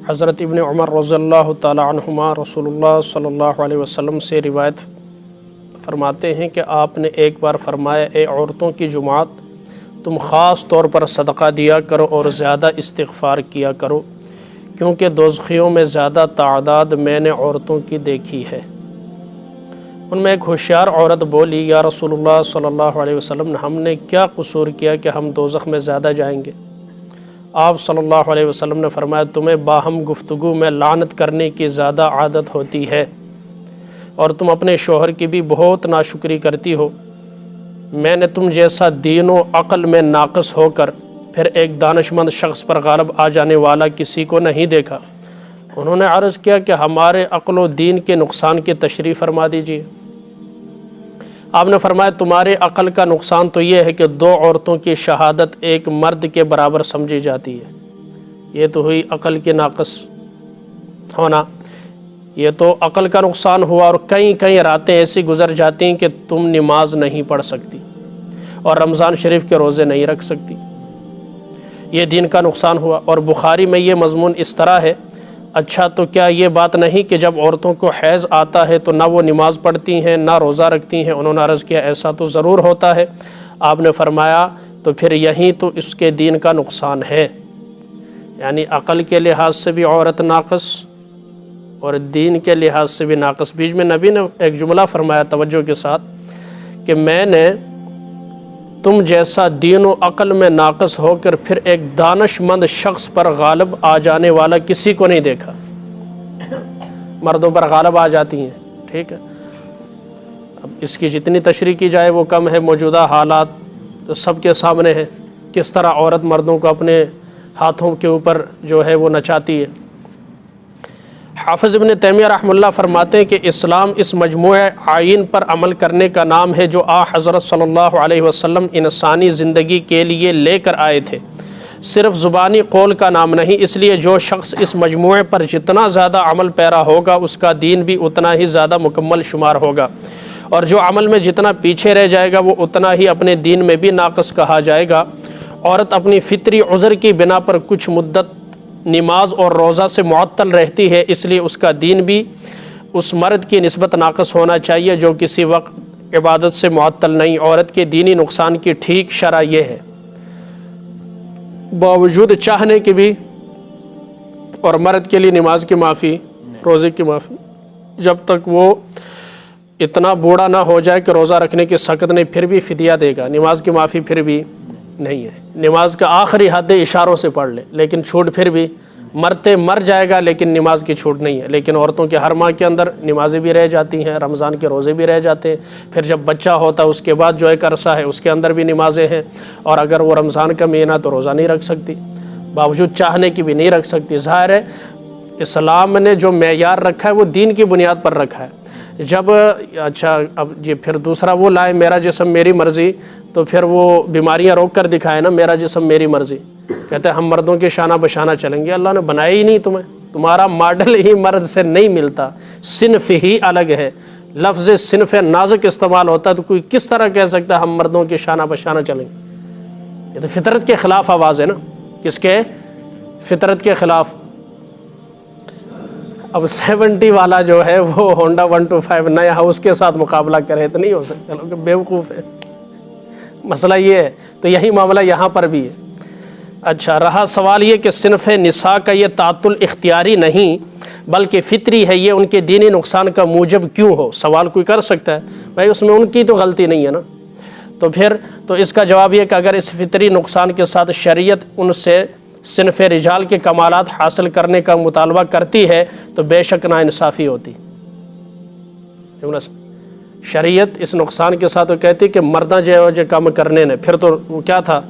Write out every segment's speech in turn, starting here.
حضرت ابن عمر رضی اللہ تعالی عنہما رسول اللہ صلی اللہ علیہ وسلم سے روایت فرماتے ہیں کہ آپ نے ایک بار فرمایا، اے عورتوں کی جماعت، تم خاص طور پر صدقہ دیا کرو اور زیادہ استغفار کیا کرو، کیونکہ دوزخیوں میں زیادہ تعداد میں نے عورتوں کی دیکھی ہے۔ ان میں ایک ہوشیار عورت بولی، یا رسول اللہ صلی اللہ علیہ وسلم، ہم نے کیا قصور کیا کہ ہم دوزخ میں زیادہ جائیں گے؟ آپ صلی اللہ علیہ وسلم نے فرمایا، تمہیں باہم گفتگو میں لعنت کرنے کی زیادہ عادت ہوتی ہے اور تم اپنے شوہر کی بھی بہت ناشکری کرتی ہو۔ میں نے تم جیسا دین و عقل میں ناقص ہو کر پھر ایک دانشمند شخص پر غالب آ جانے والا کسی کو نہیں دیکھا۔ انہوں نے عرض کیا کہ ہمارے عقل و دین کے نقصان کی تشریح فرما دیجیے۔ آپ نے فرمایا، تمہارے عقل کا نقصان تو یہ ہے کہ دو عورتوں کی شہادت ایک مرد کے برابر سمجھی جاتی ہے۔ یہ تو ہوئی عقل کے ناقص ہونا، یہ تو عقل کا نقصان ہوا، اور کئی راتیں ایسی گزر جاتی ہیں کہ تم نماز نہیں پڑھ سکتی اور رمضان شریف کے روزے نہیں رکھ سکتی۔ یہ دین کا نقصان ہوا۔ اور بخاری میں یہ مضمون اس طرح ہے، اچھا تو کیا یہ بات نہیں کہ جب عورتوں کو حیض آتا ہے تو نہ وہ نماز پڑھتی ہیں نہ روزہ رکھتی ہیں؟ انہوں نے عرض کیا، ایسا تو ضرور ہوتا ہے۔ آپ نے فرمایا، تو پھر یہی تو اس کے دین کا نقصان ہے، یعنی عقل کے لحاظ سے بھی عورت ناقص اور دین کے لحاظ سے بھی ناقص۔ بیچ میں نبی نے ایک جملہ فرمایا توجہ کے ساتھ کہ میں نے تم جیسا دین و عقل میں ناقص ہو کر پھر ایک دانش مند شخص پر غالب آ جانے والا کسی کو نہیں دیکھا۔ مردوں پر غالب آ جاتی ہیں، ٹھیک ہے۔ اب اس کی جتنی تشریح کی جائے وہ کم ہے، موجودہ حالات سب کے سامنے ہیں، کس طرح عورت مردوں کو اپنے ہاتھوں کے اوپر جو ہے وہ نچاتی ہے۔ حافظ ابن تیمیہ رحمہ اللہ فرماتے ہیں کہ اسلام اس مجموعہ آئین پر عمل کرنے کا نام ہے جو حضرت صلی اللہ علیہ وسلم انسانی زندگی کے لیے لے کر آئے تھے، صرف زبانی قول کا نام نہیں۔ اس لیے جو شخص اس مجموعے پر جتنا زیادہ عمل پیرا ہوگا اس کا دین بھی اتنا ہی زیادہ مکمل شمار ہوگا، اور جو عمل میں جتنا پیچھے رہ جائے گا وہ اتنا ہی اپنے دین میں بھی ناقص کہا جائے گا۔ عورت اپنی فطری عذر کی بنا پر کچھ مدت نماز اور روزہ سے معطل رہتی ہے، اس لیے اس کا دین بھی اس مرد کی نسبت ناقص ہونا چاہیے جو کسی وقت عبادت سے معطل نہیں۔ عورت کے دینی نقصان کی ٹھیک شرح یہ ہے، باوجود چاہنے کے بھی اور مرد کے لیے نماز کی معافی، روزے کی معافی، جب تک وہ اتنا بوڑھا نہ ہو جائے کہ روزہ رکھنے کی سخت نہیں، پھر بھی فدیہ دے گا۔ نماز کی معافی پھر بھی نہیں ہے، نماز کا آخری حد اشاروں سے پڑھ لے، لیکن چھوٹ پھر بھی مرتے مر جائے گا، لیکن نماز کی چھوٹ نہیں ہے۔ لیکن عورتوں کے ہر ماہ کے اندر نمازیں بھی رہ جاتی ہیں، رمضان کے روزے بھی رہ جاتے ہیں، پھر جب بچہ ہوتا ہے اس کے بعد جو ایک عرصہ ہے اس کے اندر بھی نمازیں ہیں، اور اگر وہ رمضان کا مہینہ تو روزہ نہیں رکھ سکتی، باوجود چاہنے کی بھی نہیں رکھ سکتی۔ ظاہر ہے اسلام نے جو معیار رکھا ہے وہ دین کی بنیاد پر رکھا ہے۔ جب اچھا اب جی پھر دوسرا وہ لائے میرا جسم میری مرضی، تو پھر وہ بیماریاں روک کر دکھائے نا، میرا جسم میری مرضی، کہتے ہیں ہم مردوں کے شانہ بشانہ چلیں گے۔ اللہ نے بنایا ہی نہیں تمہیں، تمہارا ماڈل ہی مرد سے نہیں ملتا، صنف ہی الگ ہے۔ لفظ صنف نازک استعمال ہوتا ہے تو کوئی کس طرح کہہ سکتا ہے ہم مردوں کے شانہ بشانہ چلیں گے؟ یہ تو فطرت کے خلاف آواز ہے نا۔ کس کے؟ فطرت کے خلاف۔ اب 70 والا جو ہے وہ ہونڈا 125 نیا ہے، اس کے ساتھ مقابلہ کرے تو نہیں ہو سکتا، لوگ بیوقوف ہے۔ مسئلہ یہ ہے، تو یہی معاملہ یہاں پر بھی ہے۔ اچھا، رہا سوال یہ کہ صنف نساء کا یہ تعطل اختیاری نہیں بلکہ فطری ہے، یہ ان کے دینی نقصان کا موجب کیوں ہو؟ سوال کوئی کر سکتا ہے، بھائی اس میں ان کی تو غلطی نہیں ہے نا۔ تو پھر تو اس کا جواب یہ کہ اگر اس فطری نقصان کے ساتھ شریعت ان سے صنف رجال کے کمالات حاصل کرنے کا مطالبہ کرتی ہے تو بے شک ناانصافی ہوتی۔ شریعت اس نقصان کے ساتھ وہ کہتی کہ مردہ جو کام کرنے نے، پھر تو وہ کیا تھا،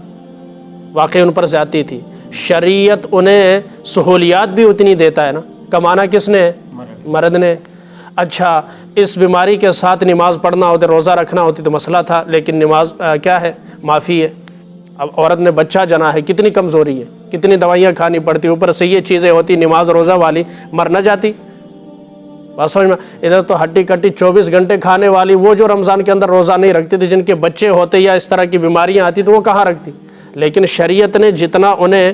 واقعی ان پر زیادتی تھی۔ شریعت انہیں سہولیات بھی اتنی دیتا ہے نا، کمانا کس نے؟ مرد نے۔ اچھا، اس بیماری کے ساتھ نماز پڑھنا ہوتی، روزہ رکھنا ہوتی تو مسئلہ تھا، لیکن نماز کیا ہے؟ معافی ہے۔ اب عورت نے بچہ جنا ہے، کتنی کمزوری ہے، کتنی دوائیاں کھانی پڑتی، اوپر سے یہ چیزیں ہوتی، نماز روزہ والی مر نہ جاتی؟ بات سمجھ میں؟ ادھر تو ہڈی کٹی 24 گھنٹے کھانے والی وہ جو رمضان کے اندر روزہ نہیں رکھتی تھی، جن کے بچے ہوتے یا اس طرح کی بیماریاں آتی تو وہ کہاں رکھتی؟ لیکن شریعت نے جتنا انہیں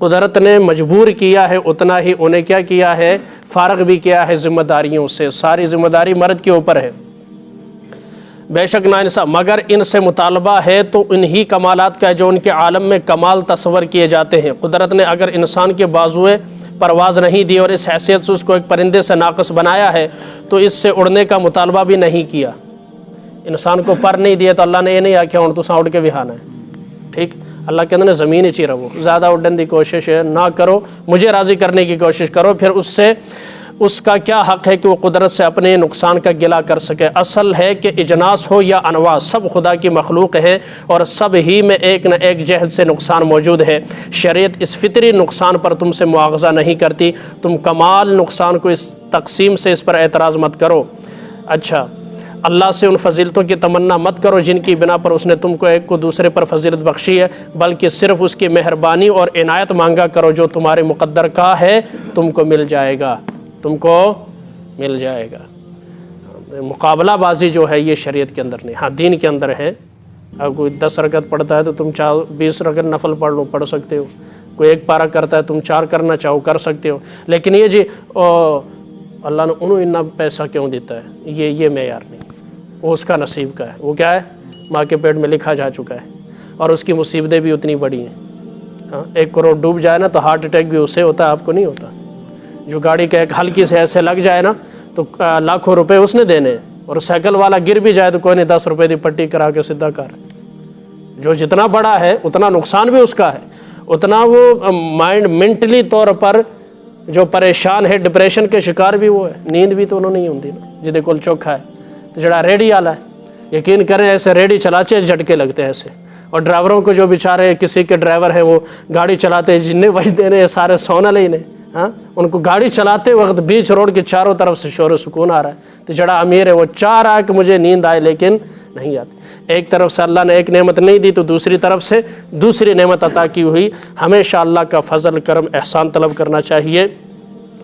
قدرت نے مجبور کیا ہے اتنا ہی انہیں کیا کیا ہے، فارغ بھی کیا ہے ذمہ داریوں سے۔ ساری ذمہ داری مرد کے اوپر ہے، بے شک ناانصاف، مگر ان سے مطالبہ ہے تو انہی کمالات کا ہے جو ان کے عالم میں کمال تصور کیے جاتے ہیں۔ قدرت نے اگر انسان کے بازوئے پرواز نہیں دی اور اس حیثیت سے اس کو ایک پرندے سے ناقص بنایا ہے تو اس سے اڑنے کا مطالبہ بھی نہیں کیا۔ انسان کو پر نہیں دیا تو اللہ نے یہ نہیں آکھیا ہوں تو ساں اڑ کے وہانا ہے، ٹھیک؟ اللہ کے اندر زمین چی رہو، زیادہ اڈن دی کوشش نہ کرو، مجھے راضی کرنے کی کوشش کرو، پھر اس سے اس کا کیا حق ہے کہ وہ قدرت سے اپنے نقصان کا گلہ کر سکے۔ اصل ہے کہ اجناس ہو یا انواع، سب خدا کی مخلوق ہیں اور سب ہی میں ایک نہ ایک جہد سے نقصان موجود ہے۔ شریعت اس فطری نقصان پر تم سے مواخذہ نہیں کرتی، تم کمال نقصان کو اس تقسیم سے اس پر اعتراض مت کرو۔ اچھا، اللہ سے ان فضیلتوں کی تمنا مت کرو جن کی بنا پر اس نے تم کو ایک کو دوسرے پر فضیلت بخشی ہے، بلکہ صرف اس کی مہربانی اور عنایت مانگا کرو، جو تمہارے مقدر کا ہے تم کو مل جائے گا، تم کو مل جائے گا۔ مقابلہ بازی جو ہے یہ شریعت کے اندر نہیں، ہاں دین کے اندر ہے۔ اب کوئی 10 رکعت پڑھتا ہے تو تم چاہو 20 رکعت نفل پڑھ سکتے ہو، کوئی ایک پارہ کرتا ہے تم 4 کرنا چاہو کر سکتے ہو، لیکن یہ جی اللہ نے انہوں اتنا پیسہ کیوں دیتا ہے، یہ معیار نہیں، وہ اس کا نصیب کا ہے، وہ کیا ہے ماں کے پیٹ میں لکھا جا چکا ہے، اور اس کی مصیبتیں بھی اتنی بڑی ہیں۔ ہاں 1 کروڑ ڈوب جائے نا تو ہارٹ اٹیک بھی اسے ہوتا ہے، آپ کو نہیں ہوتا۔ جو گاڑی کا ایک ہلکی سے ایسے لگ جائے نا تو لاکھوں روپے اس نے دینے، اور سائیکل والا گر بھی جائے تو کوئی نہیں 10 روپے دی پٹی کرا کے سدھا کر۔ جو جتنا بڑا ہے اتنا نقصان بھی اس کا ہے، اتنا وہ مائنڈ مینٹلی طور پر جو پریشان ہے، ڈپریشن کے شکار بھی وہ ہے، نیند بھی تو انہوں نہیں ہوتی نا جہدے کول چوکھا ہے۔ تو جڑا ریڈی والا ہے، یقین کریں ایسے ریڈی چلاچے جھٹکے لگتے ہیں ایسے، اور ڈرائیوروں کو جو بیچارے کسی کے ڈرائیور ہیں وہ گاڑی چلاتے جنہیں بجتے ہیں سارے سونا لینے، ہاں ان کو گاڑی چلاتے وقت بیچ روڈ کے چاروں طرف سے شور و سکون آ رہا ہے، تو جڑا امیر ہے وہ چاہ رہا ہے کہ مجھے نیند آئے لیکن نہیں آتی۔ ایک طرف سے اللہ نے ایک نعمت نہیں دی تو دوسری طرف سے دوسری نعمت عطا کی ہوئی۔ ہمیشہ اللہ کا فضل کرم احسان طلب کرنا چاہیے۔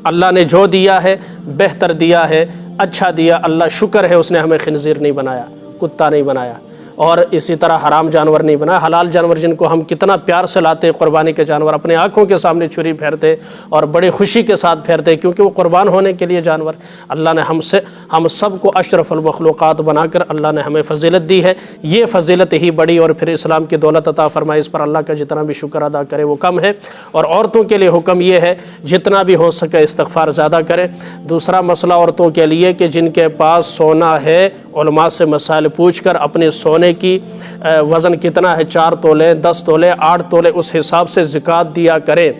اللہ نے جو دیا ہے بہتر دیا ہے، اچھا دیا، اللہ شکر ہے اس نے ہمیں خنزیر نہیں بنایا، کتا نہیں بنایا، اور اسی طرح حرام جانور نہیں بنایا، حلال جانور جن کو ہم کتنا پیار سے لاتے، قربانی کے جانور اپنے آنکھوں کے سامنے چھری پھیرتے اور بڑی خوشی کے ساتھ پھیرتے کیونکہ وہ قربان ہونے کے لیے جانور۔ اللہ نے ہم سب کو اشرف المخلوقات بنا کر اللہ نے ہمیں فضیلت دی ہے، یہ فضیلت ہی بڑی اور پھر اسلام کی دولت عطا فرمائی، اس پر اللہ کا جتنا بھی شکر ادا کرے وہ کم ہے۔ اور عورتوں کے لیے حکم یہ ہے جتنا بھی ہو سکے استغفار زیادہ کریں۔ دوسرا مسئلہ عورتوں کے لیے کہ جن کے پاس سونا ہے علماء سے مسائل پوچھ کر اپنے سونے کی وزن کتنا ہے، 4 تولے 10 تولے 8 تولے، اس حساب سے زکوٰۃ دیا کریں۔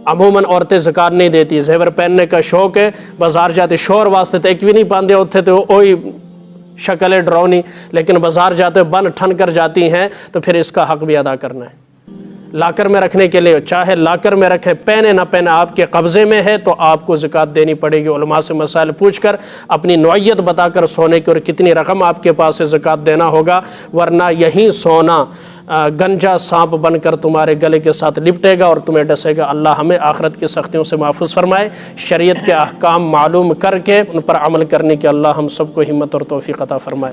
عموماً عورتیں زکوٰۃ نہیں دیتی، زیور پہننے کا شوق ہے، بازار جاتے شور واسطے تو ایک بھی نہیں پاندے ہوتے تو وہی شکلیں ڈراؤنی، لیکن بازار جاتے بن ٹھن کر جاتی ہیں تو پھر اس کا حق بھی ادا کرنا ہے۔ لاکر میں رکھنے کے لیے چاہے لاکر میں رکھے، پہنے نہ پہنے آپ کے قبضے میں ہے تو آپ کو زکوٰۃ دینی پڑے گی۔ علماء سے مسائل پوچھ کر اپنی نوعیت بتا کر سونے کی اور کتنی رقم آپ کے پاس ہے زکوٰۃ دینا ہوگا، ورنہ یہی سونا گنجا سانپ بن کر تمہارے گلے کے ساتھ لپٹے گا اور تمہیں ڈسے گا۔ اللہ ہمیں آخرت کی سختیوں سے محفوظ فرمائے، شریعت کے احکام معلوم کر کے ان پر عمل کرنے کی اللہ ہم سب کو ہمت اور توفیق عطا فرمائے۔